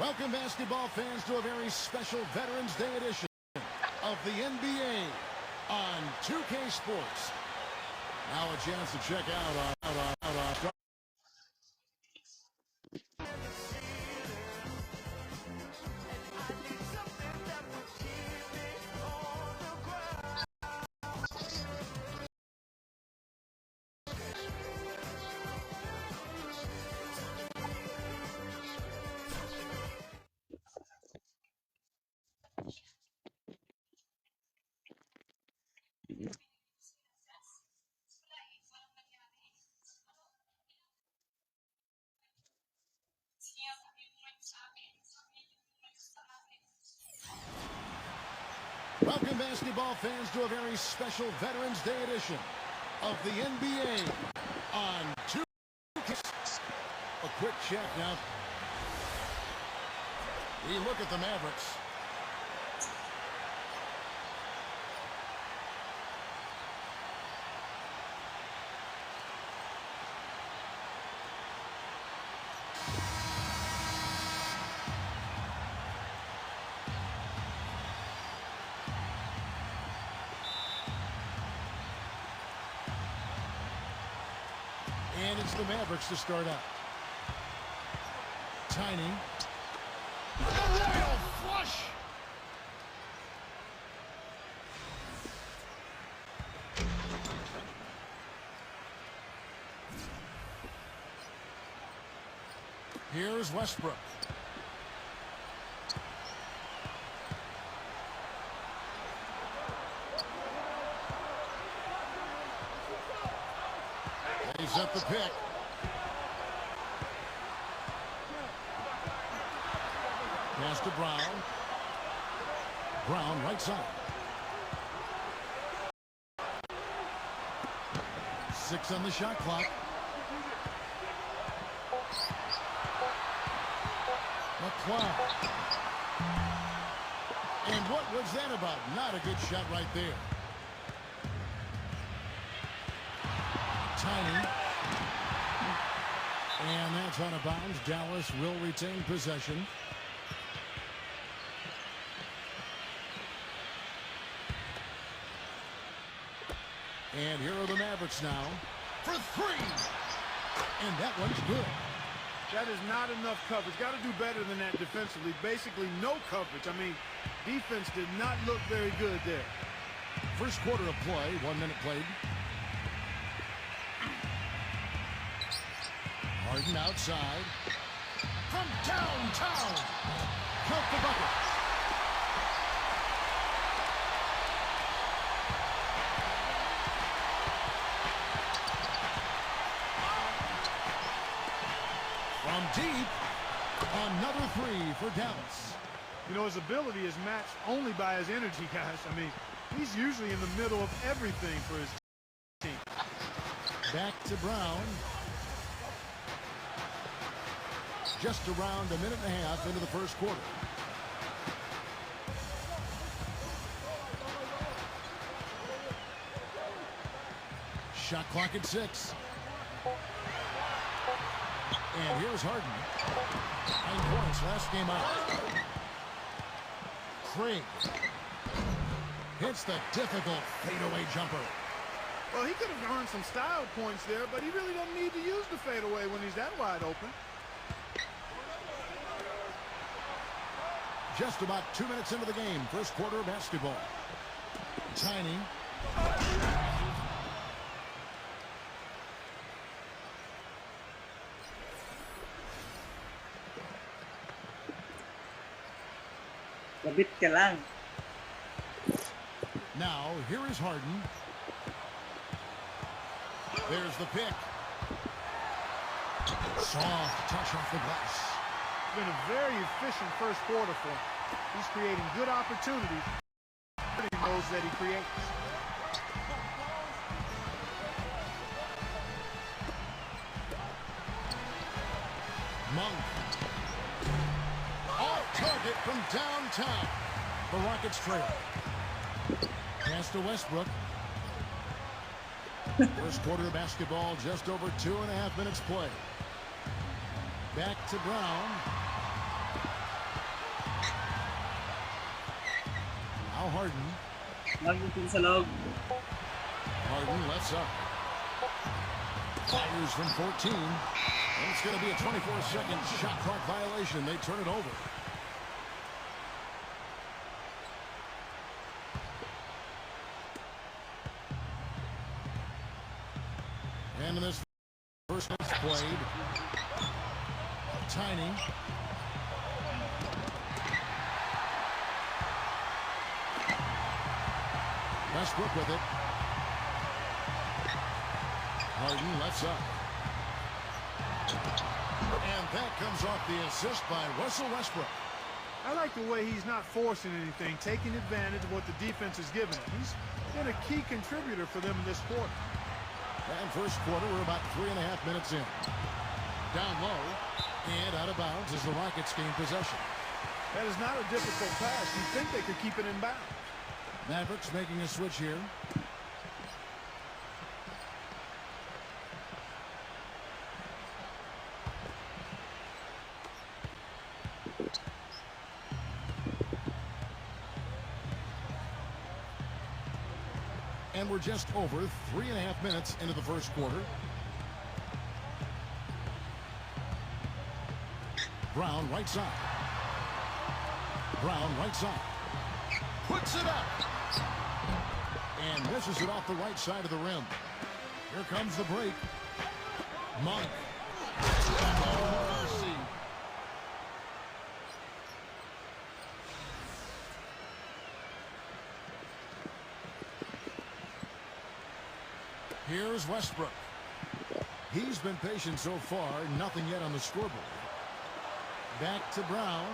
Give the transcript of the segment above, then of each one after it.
Welcome, basketball fans, to a very special Veterans Day edition of the NBA on 2K Sports. Now a chance to check out on. Welcome, basketball fans, to a very special Veterans Day edition of the NBA on 2K. A quick check now. We look at the Mavericks. And it's the Mavericks to start out. Tiny. A royal flush. Here's Westbrook. He's at the pick. Pass to Brown. Brown right side. 6 on the shot clock. McCloud. And what was that about? Not a good shot right there. Tiny. And that's out of bounds. Dallas will retain possession. And here are the Mavericks now for 3. And that one's good. That is not enough coverage. Got to do better than that defensively. Basically no coverage. I mean, defense did not look very good there. First quarter of play, 1 minute played. Harden outside. From downtown. Count the bucket. From deep, another 3 for Dallas. You know, his ability is matched only by his energy, guys. I mean, he's usually in the middle of everything for his team. Back to Brown. Just around a minute and a half into the first quarter. Shot clock at 6. And here's Harden. 9 points last game out. Craig hits the difficult fadeaway jumper. Well, he could have earned some style points there, but he really doesn't need to use the fadeaway when he's that wide open. Just about 2 minutes into the game. First quarter of basketball. Tiny. Labit ka lang. Now, here is Harden. There's the pick. Soft touch off the glass. Been a very efficient first quarter for him. He's creating good opportunities. He knows that he creates. Monk. Off target from downtown. The Rockets trail. Pass to Westbrook. First quarter of basketball, just over 2.5 minutes play. Back to Brown. Now Harden. Magiging sa loob. Harden left side. Fires from 14. And it's going to be a 24-second shot clock violation. They turn it over. And in this first match played, Tiny. Westbrook with it. Harden left side. And that comes off the assist by Russell Westbrook. I like the way he's not forcing anything, taking advantage of what the defense is giving him. He's been a key contributor for them in this quarter. And first quarter, we're about 3.5 minutes in. Down low and out of bounds as the Rockets gain possession. That is not a difficult pass. You'd think they could keep it in bounds. Mavericks making a switch here. And we're just over 3.5 minutes into the first quarter. Brown right side. Brown right side. Puts it up. And misses it off the right side of the rim. Here comes the break. Monk. Oh, mercy. Here's Westbrook. He's been patient so far. Nothing yet on the scoreboard. Back to Brown.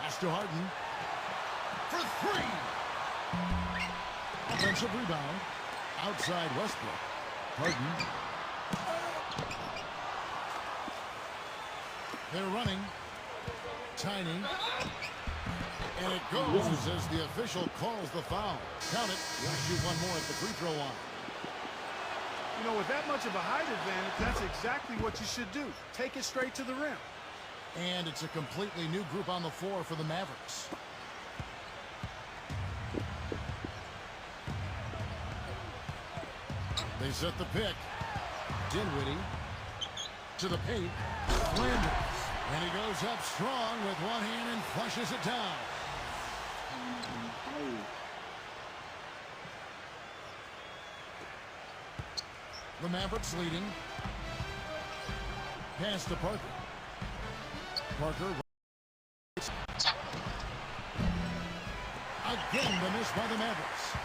Pass to Harden. For three. Offensive rebound. Outside Westbrook. Harden. They're running. Tiny. And it goes as the official calls the foul. Count it. We'll shoot one more at the free throw line. You know, with that much of a height advantage, that's exactly what you should do. Take it straight to the rim. And it's a completely new group on the floor for the Mavericks. They set the pick. Dinwiddie to the paint. Flanders. And he goes up strong with one hand and flushes it down. The Mavericks leading. Pass to Parker. Parker. Again, the miss by the Mavericks.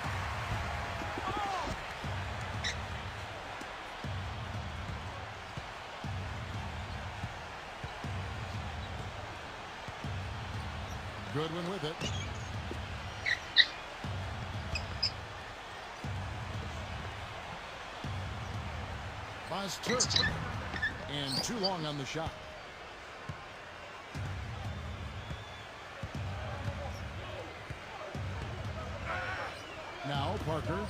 Goodwin with it. Buys Turk. And too long on the shot. Now Parker.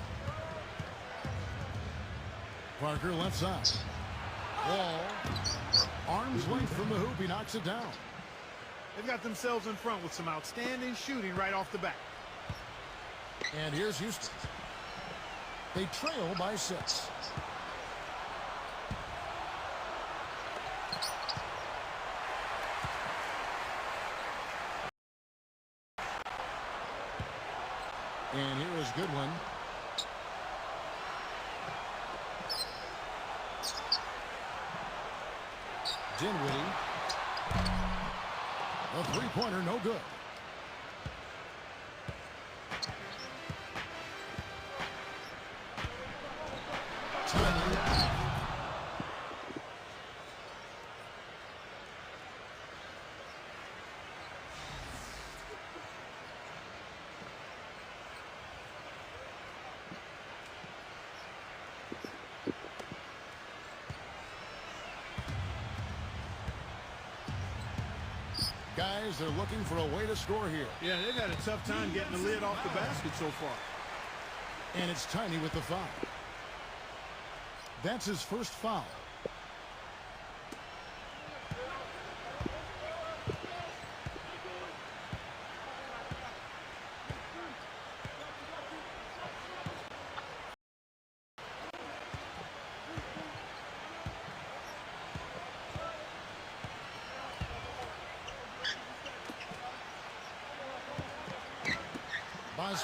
Parker left side. Wall. Arm's length from the hoop. He knocks it down. They've got themselves in front with some outstanding shooting right off the bat. And here's Houston. They trail by 6. And here is Goodwin. Dinwiddie. A three-pointer, no good. Guys, they're looking for a way to score here. Yeah, they've had a tough time getting the lid off the basket so far. And it's Tiny with the foul. That's his first foul.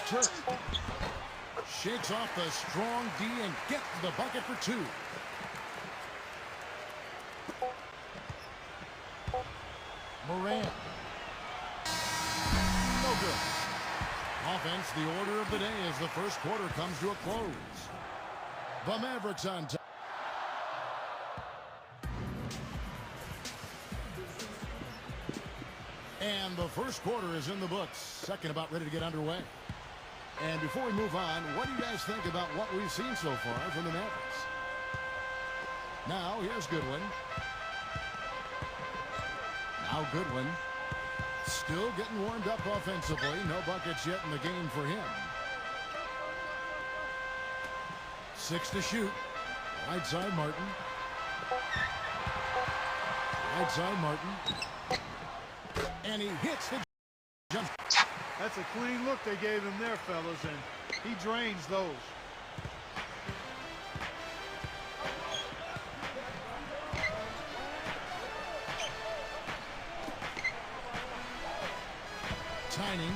Turk shakes off the strong D and gets the bucket for two. Moran. No good. Offense, the order of the day as the first quarter comes to a close. The Mavericks on top. And the first quarter is in the books. Second about ready to get underway. And before we move on, what do you guys think about what we've seen so far from the Mavericks? Now, here's Goodwin. Now Goodwin. Still getting warmed up offensively. No buckets yet in the game for him. 6 to shoot. Right side Martin. Right side Martin. And he hits the jump. That's a clean look they gave him there, fellas, and he drains those. Tiny.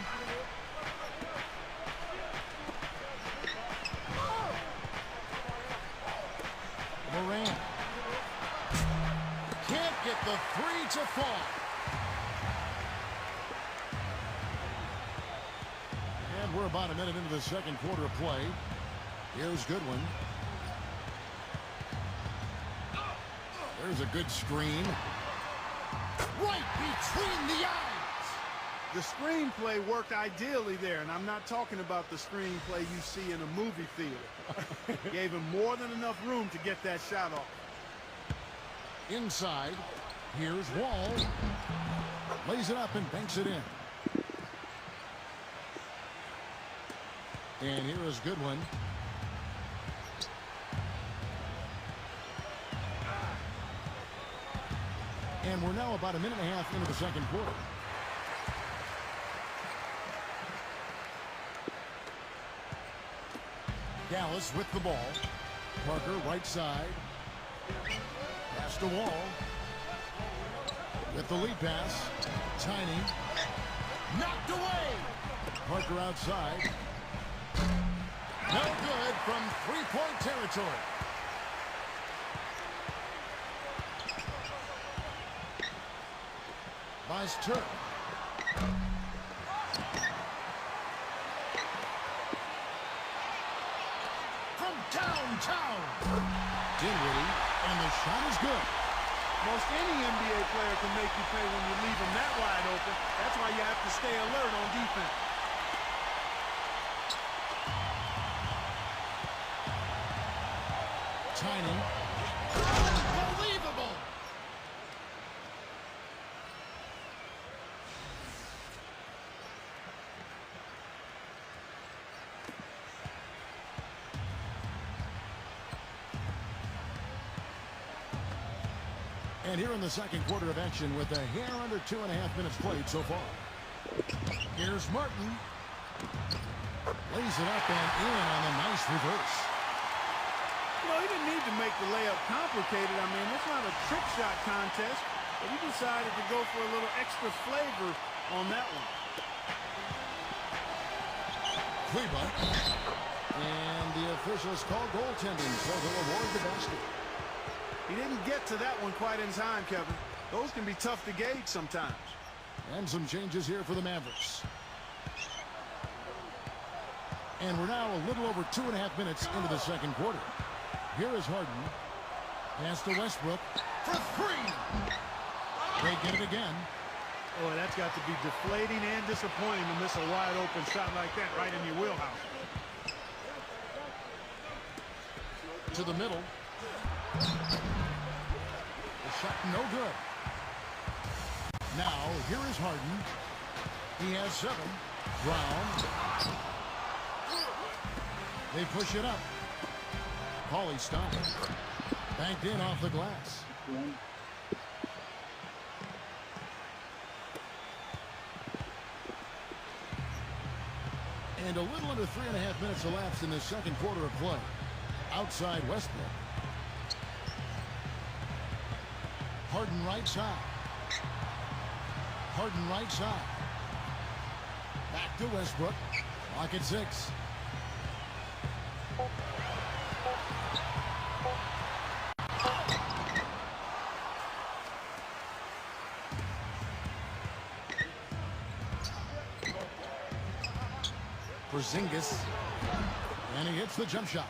Moran. Can't get the three to fall. And we're about a minute into the second quarter of play. Here's Goodwin. There's a good screen. Right between the eyes. The screenplay worked ideally there, and I'm not talking about the screenplay you see in a movie theater. Gave him more than enough room to get that shot off. Inside, here's Wall. Lays it up and banks it in. And here is Goodwin. And we're now about a minute and a half into the second quarter. Dallas with the ball. Parker right side. Pass to Wall. With the lead pass. Tiny. Knocked away. Parker outside. No good from three-point territory. Buys Turk. From downtown. Dinwiddie, and the shot is good. Most any NBA player can make you pay when you leave them that wide open. That's why you have to stay alert on defense. Tiny. Unbelievable. And here in the second quarter of action with a hair under 2.5 minutes played so far. Here's Martin. Lays it up and in on a nice reverse. You know, he didn't need to make the layup complicated. I mean, it's not a trick shot contest, but he decided to go for a little extra flavor on that one. Kleba. And the officials call goaltending, so they'll award the basket. He didn't get to that one quite in time, Kevin. Those can be tough to gauge sometimes. And some changes here for the Mavericks. And we're now a little over 2.5 minutes into the second quarter. Here is Harden. Pass to Westbrook for three. They get it again. Oh, that's got to be deflating and disappointing to miss a wide open shot like that right in your wheelhouse. To the middle. The shot no good. Now, here is Harden. He has 7. Brown. They push it up. Paulie Stein. Banked in off the glass. And a little under 3.5 minutes elapsed in the second quarter of play. Outside Westbrook. Harden right side. Harden right side. Back to Westbrook. Lock at 6. Porzingis. And he hits the jump shot.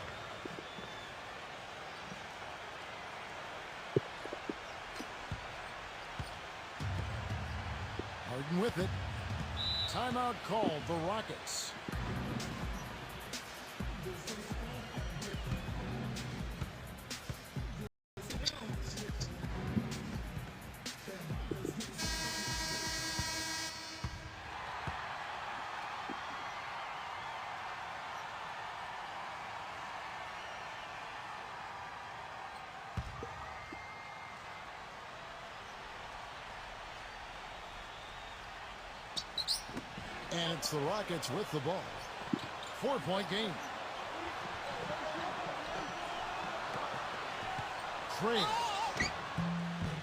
Harden with it. Timeout called, the Rockets. And it's the Rockets with the ball. 4-point game. Trey.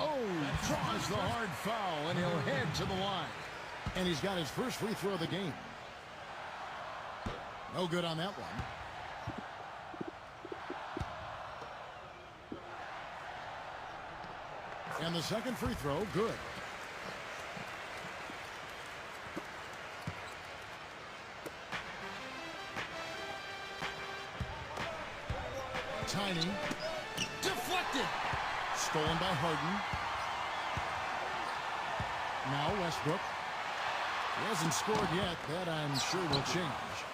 Oh, draws the hard foul, and he'll head to the line. And he's got his first free throw of the game. No good on that one. And the second free throw, good. Tiny. Deflected. Stolen by Harden. Now Westbrook. He hasn't scored yet. That I'm sure will change.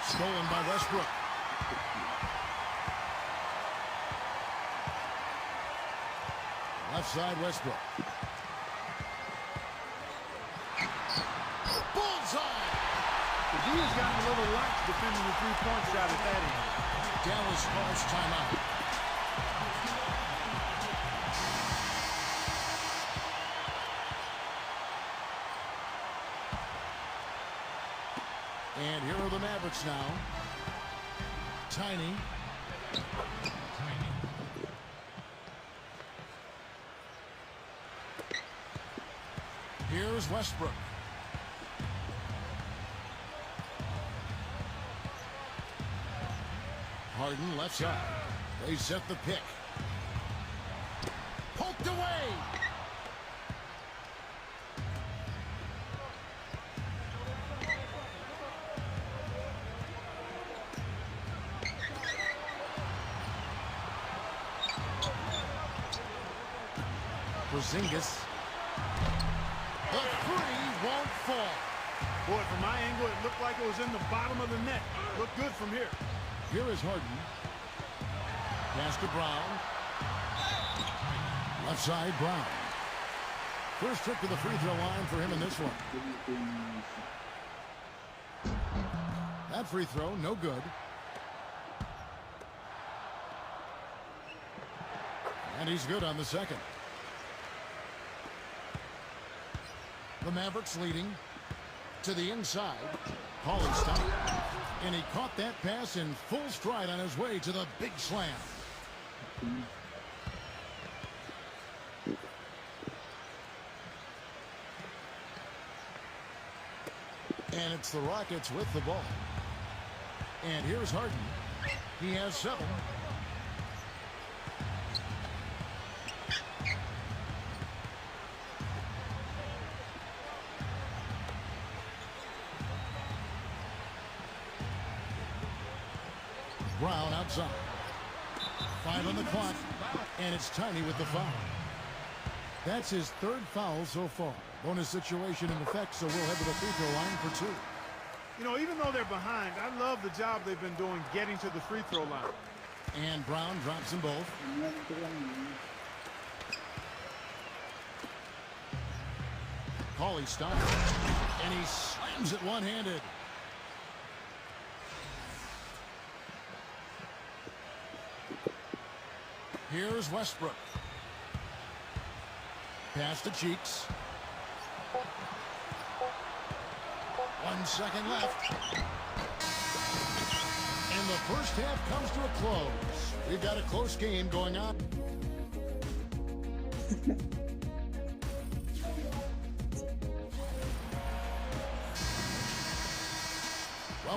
Stolen by Westbrook. Left side Westbrook. Bullseye! The D has gotten a little lax defending the three-point shot at that end. Dallas calls timeout. And here are the Mavericks now. Tiny. Here's Westbrook. Harden left side. They set the pick. Poked away. Porzingis. The three won't fall. Boy, from my angle, it looked like it was in the bottom of the net. Looked good from here. Here is Harden. Pass to Brown. Left side, Brown. First trip to the free throw line for him in this one. That free throw, no good. And he's good on the second. The Mavericks leading to the inside. Hollister. And he caught that pass in full stride on his way to the big slam. And it's the Rockets with the ball. And here's Harden. He has 7. Brown outside. 5 on the clock. And it's Tiny with the foul. That's his 3rd foul so far. Bonus situation in effect, so we'll head to the free throw line for 2. You know, even though they're behind, I love the job they've been doing getting to the free throw line. And Brown drops them both. Cauley stops. And he slams it one-handed. Here's Westbrook. Pass to Cheeks. 1 second left. And the first half comes to a close. We've got a close game going on.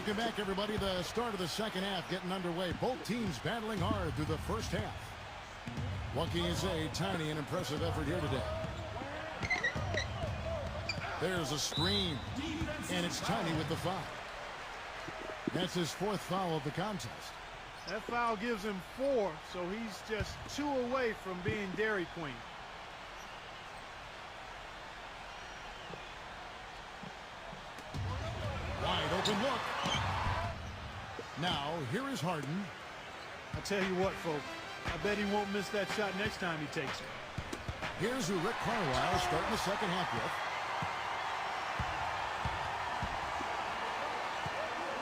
Welcome back, everybody. The start of the second half getting underway. Both teams battling hard through the first half. What can you say? Tiny and impressive effort here today. There's a screen, and it's Tiny with the foul. That's his fourth foul of the contest. That foul gives him 4, so he's just 2 away from being Dairy Queen. Wide open look. Now, here is Harden. I tell you what, folks, I bet he won't miss that shot next time he takes it. Here's who Rick Carlisle starting the second half with.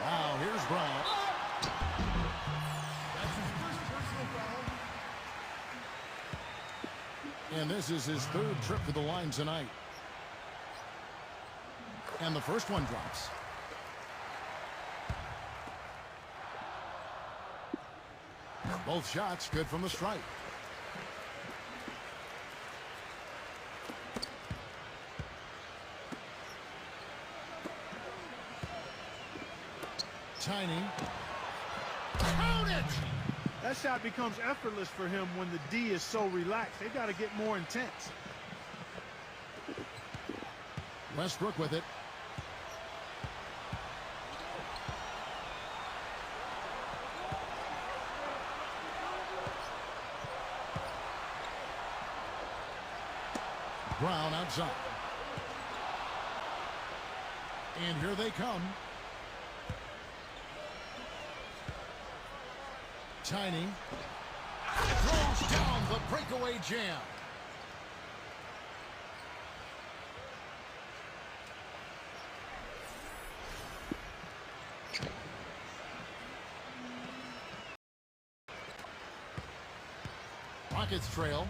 Now, here's Brown. That's his first personal foul. And this is his third trip to the line tonight. And the first one drops. Both shots good from the stripe. Tiny. Count it! That shot becomes effortless for him when the D is so relaxed. They got to get more intense. Westbrook with it. Brown outside. And here they come. Tiny throws down the breakaway jam. Rockets trail.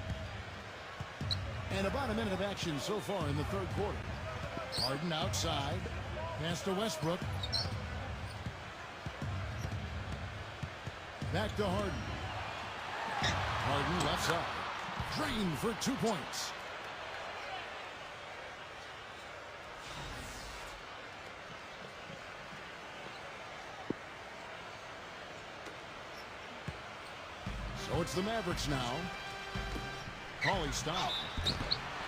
And about a minute of action so far in the third quarter. Harden outside. Pass to Westbrook. Back to Harden. Harden left side. Green for 2 points. So it's the Mavericks now. Paulie stop.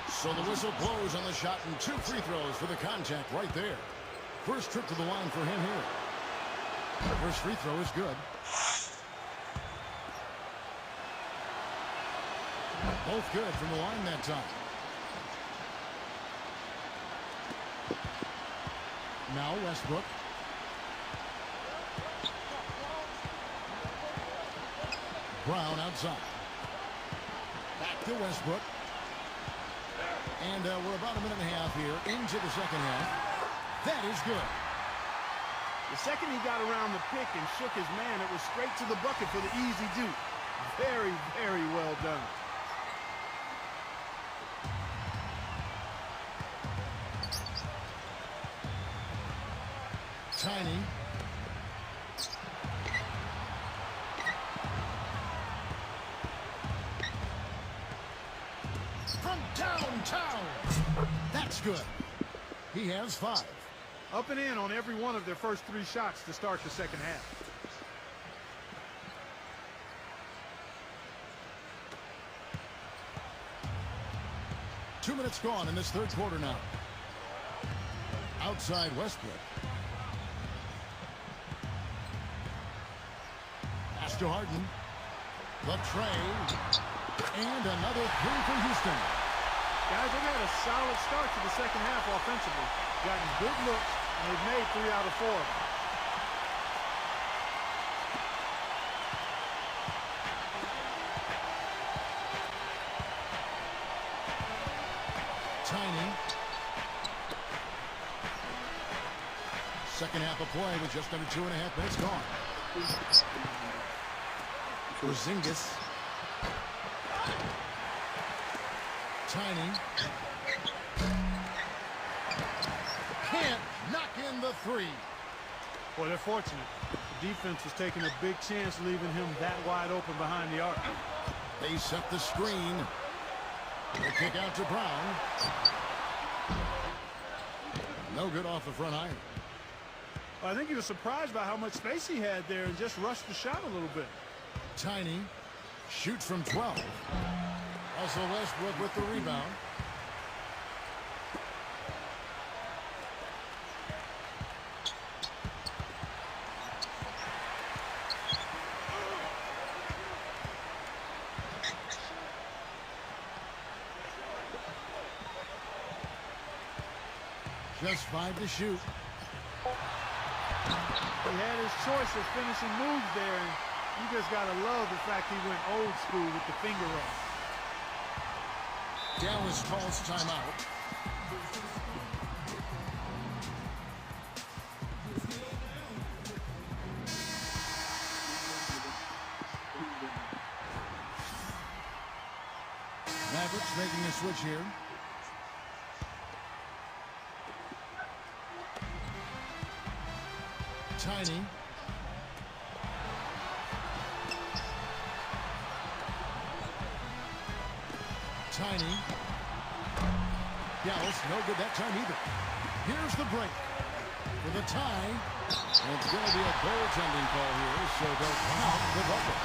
So the whistle blows on the shot and 2 free throws for the contact right there. First trip to the line for him here. First free throw is good. Both good from the line that time. Now Westbrook. Brown outside. Back to Westbrook. And we're about a minute and a half here into the second half. That is good. The second he got around the pick and shook his man, it was straight to the bucket for the easy deuce. Very, very well done. Tiny. From downtown. That's good. He has 5. Up and in on every one of their first 3 shots to start the second half. Two minutes gone in this third quarter now. Outside Westbrook. Pass to Harden. The trade. And another 3 for Houston. Guys, they've had a solid start to the second half offensively. Gotten good looks, and they've made 3 out of 4 of them. Tiny. Second half of play with just under 2.5 minutes gone. Porzingis. Tiny. Can't knock in the 3. Boy, they're fortunate. The defense was taking a big chance leaving him that wide open behind the arc. They set the screen. The kick out to Brown. No good off the front iron. I think he was surprised by how much space he had there and just rushed the shot a little bit. Tiny shoots from 12. Russell Westbrook with the rebound. Just 5 to shoot. He had his choice of finishing moves there, and you just got to love the fact he went old school with the finger roll. Dallas calls timeout. Mavericks making a switch here. Tiny. Tiny. Dallas, no good that time either. Here's the break. For the tie. And it's going to be a goaltending call here, so they'll count the bucket.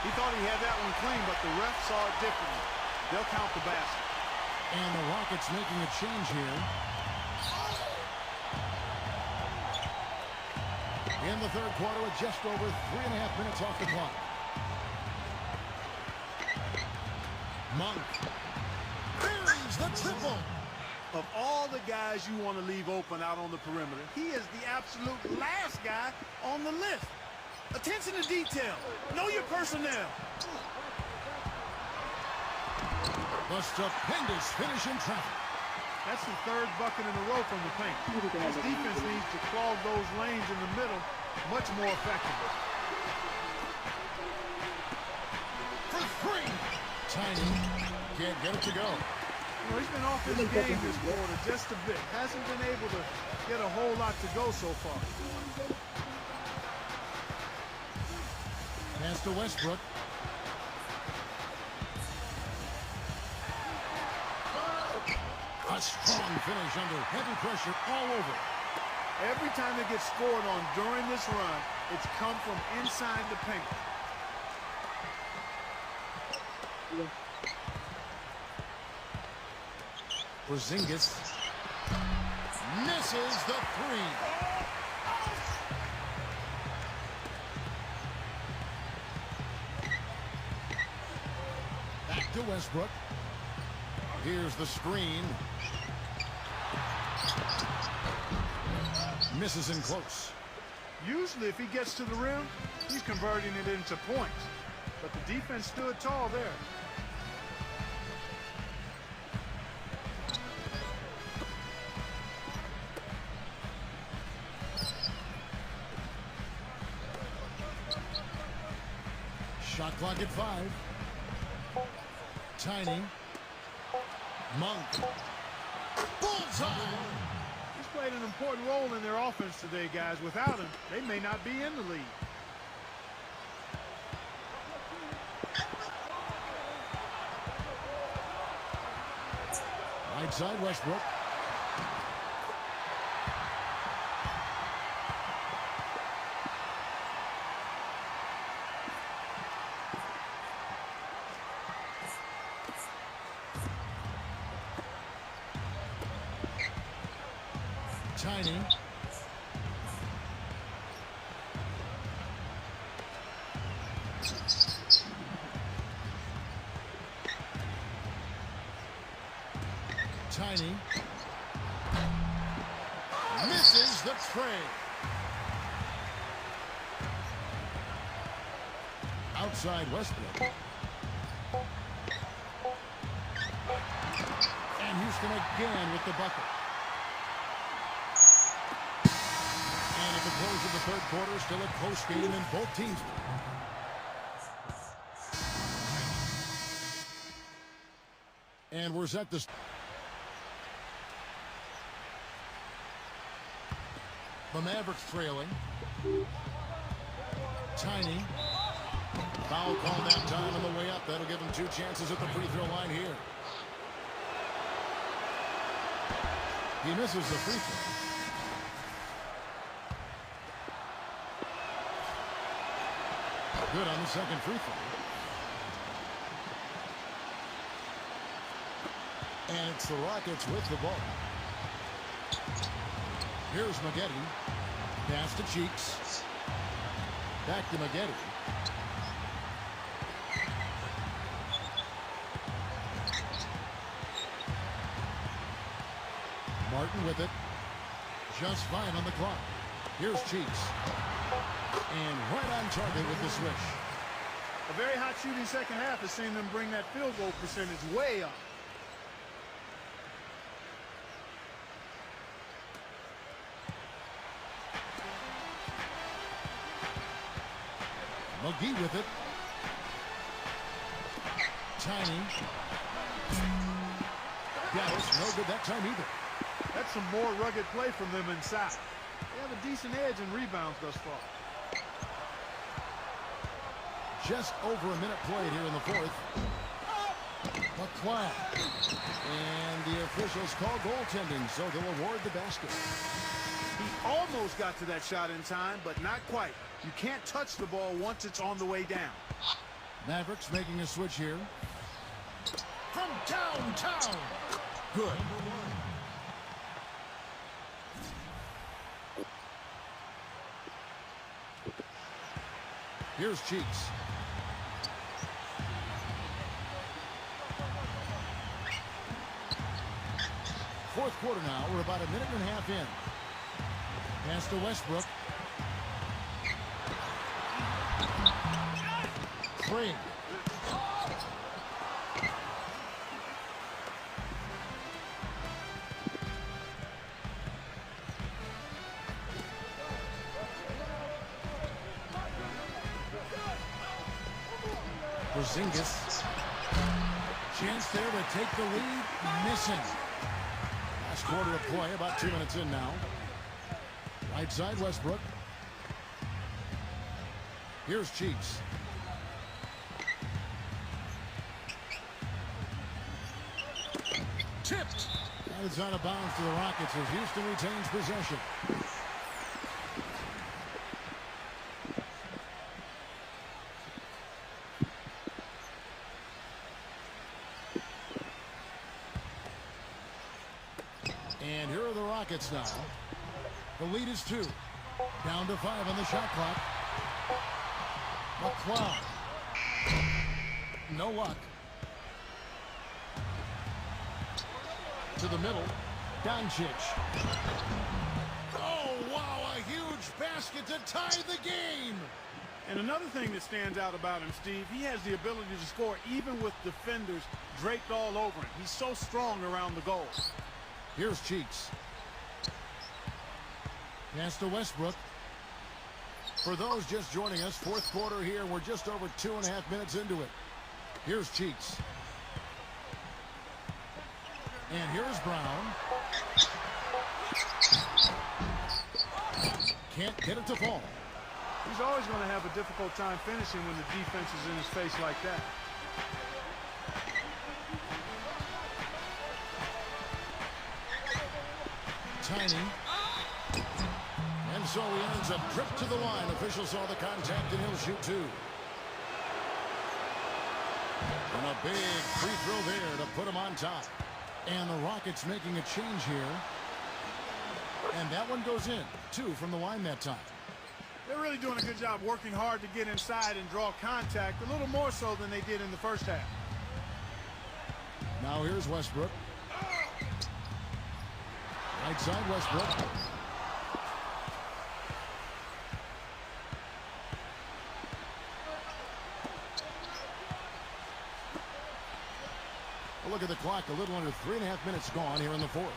He thought he had that one clean, but the ref saw it differently. They'll count the basket. And the Rockets making a change here. In the third quarter with just over 3.5 minutes off the clock. Monk buries the triple. Of all the guys you want to leave open out on the perimeter, he is the absolute last guy on the list. Attention to detail. Know your personnel. The stupendous finish in traffic. That's the third bucket in a row from the paint. This defense needs to clog those lanes in the middle much more effectively. For 3. Tiny can't get it to go. You know, he's been off his game this quarter just a bit. Hasn't been able to get a whole lot to go so far. Pass to Westbrook. A strong finish under heavy pressure all over. Every time it gets scored on during this run, it's come from inside the paint. Porzingis misses the 3. Back to Westbrook. Here's the screen. Misses in close. Usually if he gets to the rim, he's converting it into points. But the defense stood tall there. Shot clock at 5. Tiny. Monk. Bullseye! He's played an important role in their offense today, guys. Without him, they may not be in the lead. Right side, Westbrook. Tiny. Tiny. Misses the tray. Outside Westbrook. And Houston again with the bucket. And at the close of the third quarter, still a close game in both teams. And we're set to... The Mavericks trailing. Tiny. Foul call that time on the way up. That'll give him 2 chances at the free throw line here. He misses the free throw. Good on the second free throw. And it's the Rockets with the ball. Here's Maggette. Pass to Cheeks. Back to Maggette. Martin with it. Just fine on the clock. Here's Cheeks. And right on target with the switch. A very hot shooting second half has seen them bring that field goal percentage way up. McGee with it. Tiny. Dallas, no good that time either. That's some more rugged play from them inside. They have a decent edge in rebounds thus far. Just over a minute played here in the fourth. McClain. And the officials call goaltending, so they'll award the basket. He almost got to that shot in time, but not quite. You can't touch the ball once it's on the way down. Mavericks making a switch here. From downtown. Good. Here's Cheeks. Fourth quarter now. We're about a minute and a half in. Pass to Westbrook. Craig. Porzingis. Chance there to take the lead. Missing. Last quarter of play, about 2 minutes in now. Right side, Westbrook. Here's Cheeks. Tipped. That is out of bounds to the Rockets as Houston retains possession. And here are the Rockets now. The lead is 2. Down to 5 on the shot clock. McClain. No luck. To the middle. Doncic. Oh, wow, a huge basket to tie the game. And another thing that stands out about him, Steve, he has the ability to score even with defenders draped all over him. He's so strong around the goal. Here's Cheeks. Pass to Westbrook. For those just joining us, fourth quarter here. We're just over 2.5 minutes into it. Here's Cheeks. And here's Brown. Can't get it to fall. He's always going to have a difficult time finishing when the defense is in his face like that. Tiny. And so he earns a trip to the line. Officials saw the contact and he'll shoot 2. And a big free throw there to put him on top. And the Rockets making a change here. And that one goes in. 2 from the line that time. They're really doing a good job working hard to get inside and draw contact, a little more so than they did in the first half. Now here's Westbrook. Right side, Westbrook. Look at the clock, a little under 3.5 minutes gone here in the fourth.